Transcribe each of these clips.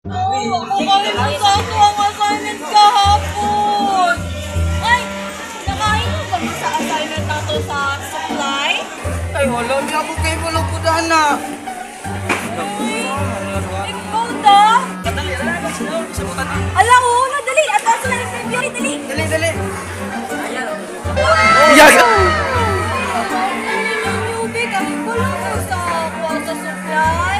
Makakain sa ako ang assignment kahapon. Ay, nakain mo ba sa assignment nato sa supply? Ay, wala niya ako kayo walang pudahan na. Ikaw da? Ala, oo na, dali. Atas na nag-review. Dali. Dali. Yaga! Newbie, kahit walang mo sa ako sa supply.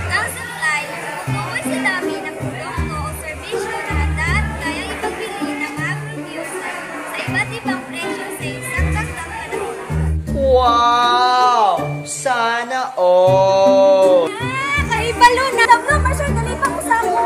Ang supply, tungkol sa dami ng produkto o serbisyo na handa kaya ipagbili ng mga producer sa iba't ibang presyo sa isang takdang panahon. Wow! Sana all! Kahibalo na. Tablo, Marshall, dali pa ko sa ako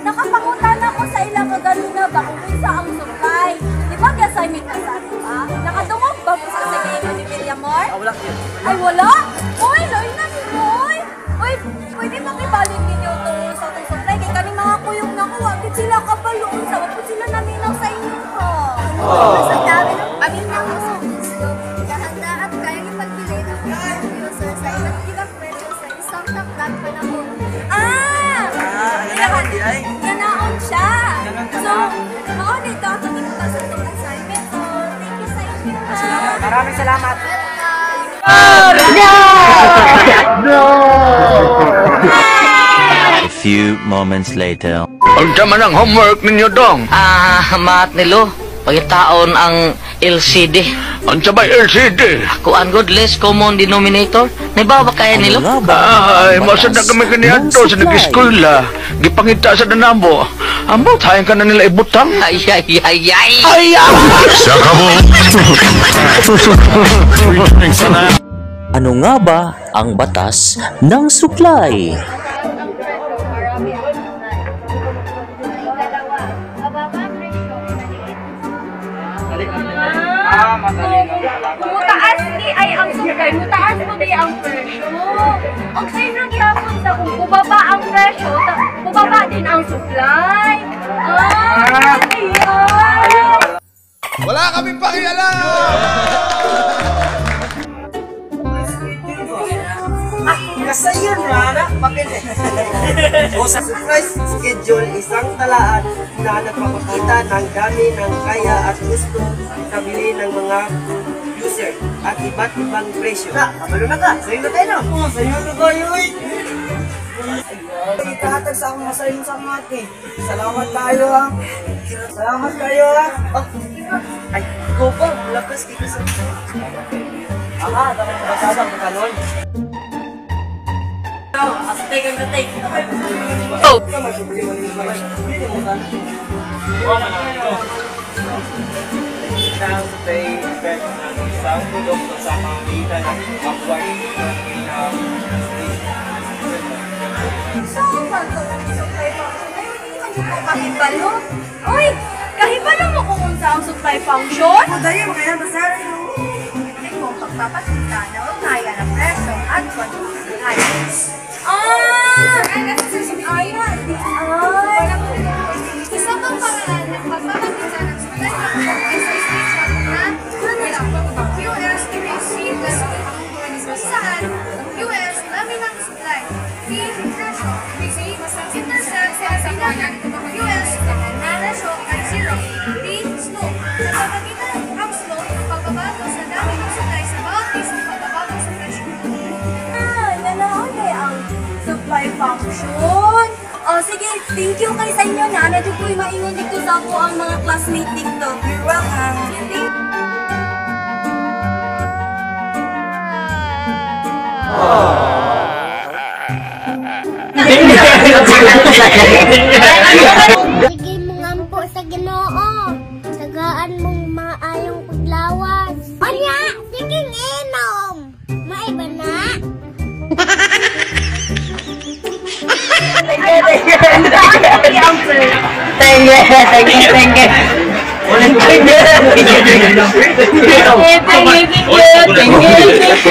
Nakapangutan ako sa ilang kagaluna ba kung sa ang supply. Di ba assignment ka sa ato Nakadungog ba ko sa sige ni Villamor? Wala kayo. Ay, wala? Uy, loy na ni Moy. Uy, pwede bang ibalik ninyo ito sa ating supply? Kaya kaning mga kuyong nakuha, kit sila kabaloon sa wapot sila naminaw sa inyo ha. Sa dami ng paminaw mo sa gusto, kahanda at kaya ipagbili ng mga producer sa iba't ibang presyo sa isang takdang panahon. Ganaon siya. So, dito ako dito sa itong assignment. So, thank you sa inyo ha. Maraming salamat. A few moments later. Unsa man ang homework ninyo dong? Maat nilo. Pagitaon ang LCD. Unsa ba LCD? Kuan good less common denominator. Naibaw ba kaya nilo? Ay, masad na kami kaniadto sa nag-eskwela. Gipangita sa danamo. Ambot, hayang ka na nila ibutang. Ay. Ano nga ba ang batas ng supply? Mutaas di ay ang supply. Mutaas mo di ang presyo. Ang sa'yo nagyapon sa kung bubaba ang presyo, bubaba din ang supply. Ayan! Wala kami pakialam! Kasi yun na, bakit? O sa surprise schedule, isang talaan na nagpapakita ng dami ng kaya at gusto nabili ng mga user at iba't ibang presyo. Kabalo na ka, sa'yo na tayo na. Sa'yo na tayo eh. Ikahatag sa akong masayin sa mati. Salamat tayo ha. Salamat tayo ha. Ay, go pa, lakas kita sa... dapat mabasadang kanon. Take ang take. Oh! Isang produkto sa pamamagitan ng upward Saan ba ito? Supply function? Ay, hindi man yung kahibalo. Uy! Kahibalo mo kung unsa ang supply function? Dahil kaya masara yung... Ito mo pagpapakita na ugnayan ng presyo at pag-ayos. Isa pang paraan ng pagpapakita ng supply function ay sa screenshot na QS saan QS namin ang supply. P presyo intersect sa bilangan QS na presyo ay 0. P slope nagpapakita ang slope ng pagbabago sa dami ng supply sa bawat piso ng pagbabago sa presyo. Nanaon kaya ang supply function. Sige, thank you kay sa inyo na. Nadyo ko'y maingon dito sa ako ang mga classmate dito. You're welcome. Sige mo ngampo sa Ginoo. Sagaan mong maayong paglawas. Anya, sige inom. Maiba na. Thank you.